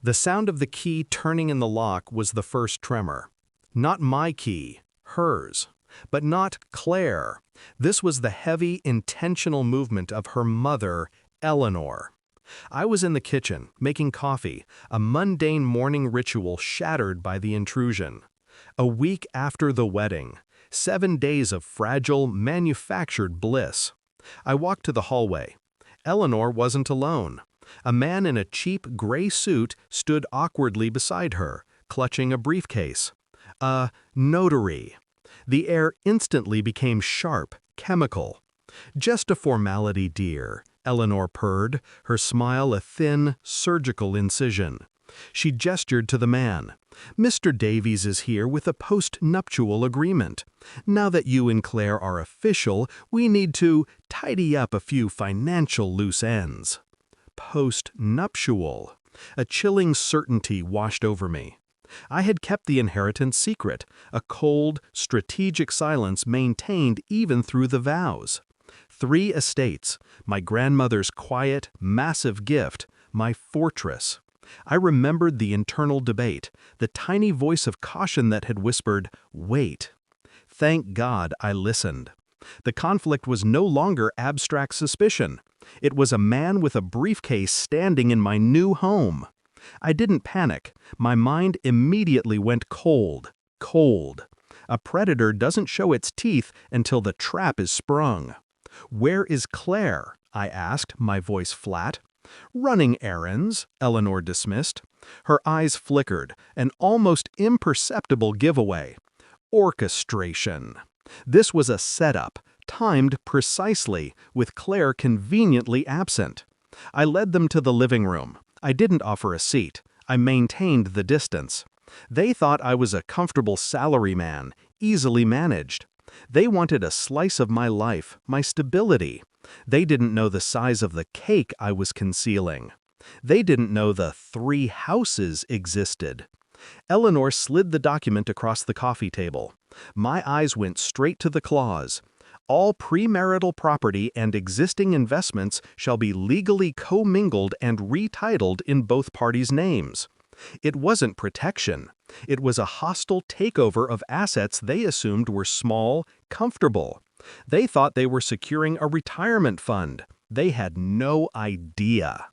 The sound of the key turning in the lock was the first tremor. Not my key, hers. But not Claire. This was the heavy, intentional movement of her mother, Eleanor. I was in the kitchen, making coffee, a mundane morning ritual shattered by the intrusion. A week after the wedding, 7 days of fragile, manufactured bliss. I walked to the hallway. Eleanor wasn't alone. A man in a cheap gray suit stood awkwardly beside her, clutching a briefcase. A notary. The air instantly became sharp, chemical. "Just a formality, dear," Eleanor purred, her smile a thin, surgical incision. She gestured to the man. "Mr. Davies is here with a post-nuptial agreement. Now that you and Claire are official, we need to tidy up a few financial loose ends." Post-nuptial. A chilling certainty washed over me. I had kept the inheritance secret, a cold, strategic silence maintained even through the vows. 3 estates, my grandmother's quiet, massive gift, my fortress. I remembered the internal debate, the tiny voice of caution that had whispered, "Wait." Thank God I listened. The conflict was no longer abstract suspicion. It was a man with a briefcase standing in my new home. I didn't panic. My mind immediately went cold. A predator doesn't show its teeth until the trap is sprung. "Where is Claire?" I asked, my voice flat. "Running errands," Eleanor dismissed. Her eyes flickered, an almost imperceptible giveaway. Orchestration. This was a setup, timed precisely, with Claire conveniently absent. I led them to the living room. I didn't offer a seat. I maintained the distance. They thought I was a comfortable salaryman, easily managed. They wanted a slice of my life, my stability. They didn't know the size of the cake I was concealing. They didn't know the 3 houses existed. Eleanor slid the document across the coffee table. My eyes went straight to the clause. "All premarital property and existing investments shall be legally commingled and retitled in both parties' names." It wasn't protection. It was a hostile takeover of assets they assumed were small, comfortable. They thought they were securing a retirement fund. They had no idea.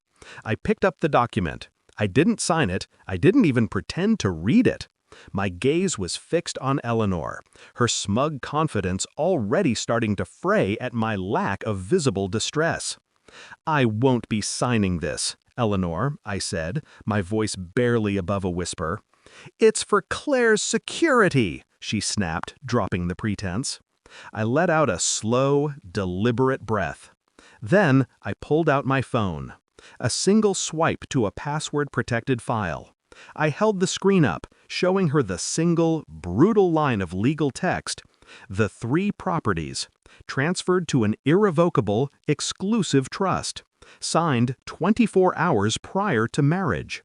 I picked up the document. I didn't sign it. I didn't even pretend to read it. My gaze was fixed on Eleanor, her smug confidence already starting to fray at my lack of visible distress. "I won't be signing this, Eleanor," I said, my voice barely above a whisper. "It's for Claire's security," she snapped, dropping the pretense. I let out a slow, deliberate breath. Then I pulled out my phone. A single swipe to a password-protected file. I held the screen up, showing her the single, brutal line of legal text. The 3 properties, transferred to an irrevocable, exclusive trust, signed 24 hours prior to marriage.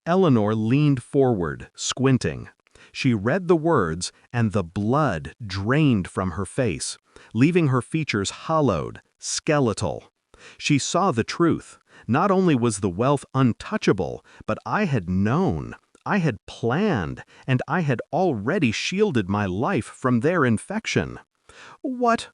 Eleanor leaned forward, squinting. She read the words, and the blood drained from her face, leaving her features hollowed, skeletal. She saw the truth. Not only was the wealth untouchable, but I had known, I had planned, and I had already shielded my life from their infection. What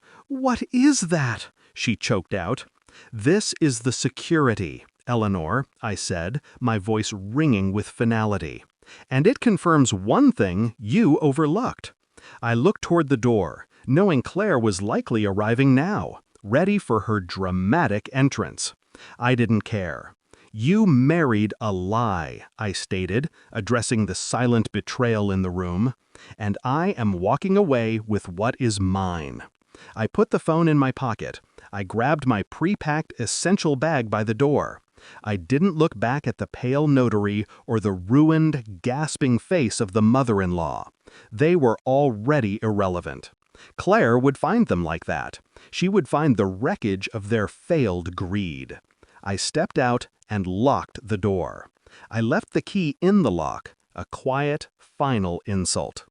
is that?" she choked out. "This is the security, Eleanor," I said, my voice ringing with finality. "And it confirms one thing you overlooked." I looked toward the door, knowing Claire was likely arriving now, ready for her dramatic entrance. I didn't care. "You married a lie," I stated, addressing the silent betrayal in the room, "and I am walking away with what is mine." I put the phone in my pocket. I grabbed my pre-packed essential bag by the door. I didn't look back at the pale notary or the ruined, gasping face of the mother-in-law. They were already irrelevant. Claire would find them like that. She would find the wreckage of their failed greed. I stepped out and locked the door. I left the key in the lock, a quiet, final insult.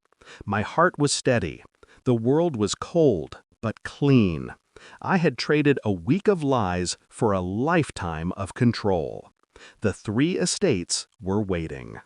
My heart was steady. The world was cold, but clean. I had traded a week of lies for a lifetime of control. The 3 estates were waiting.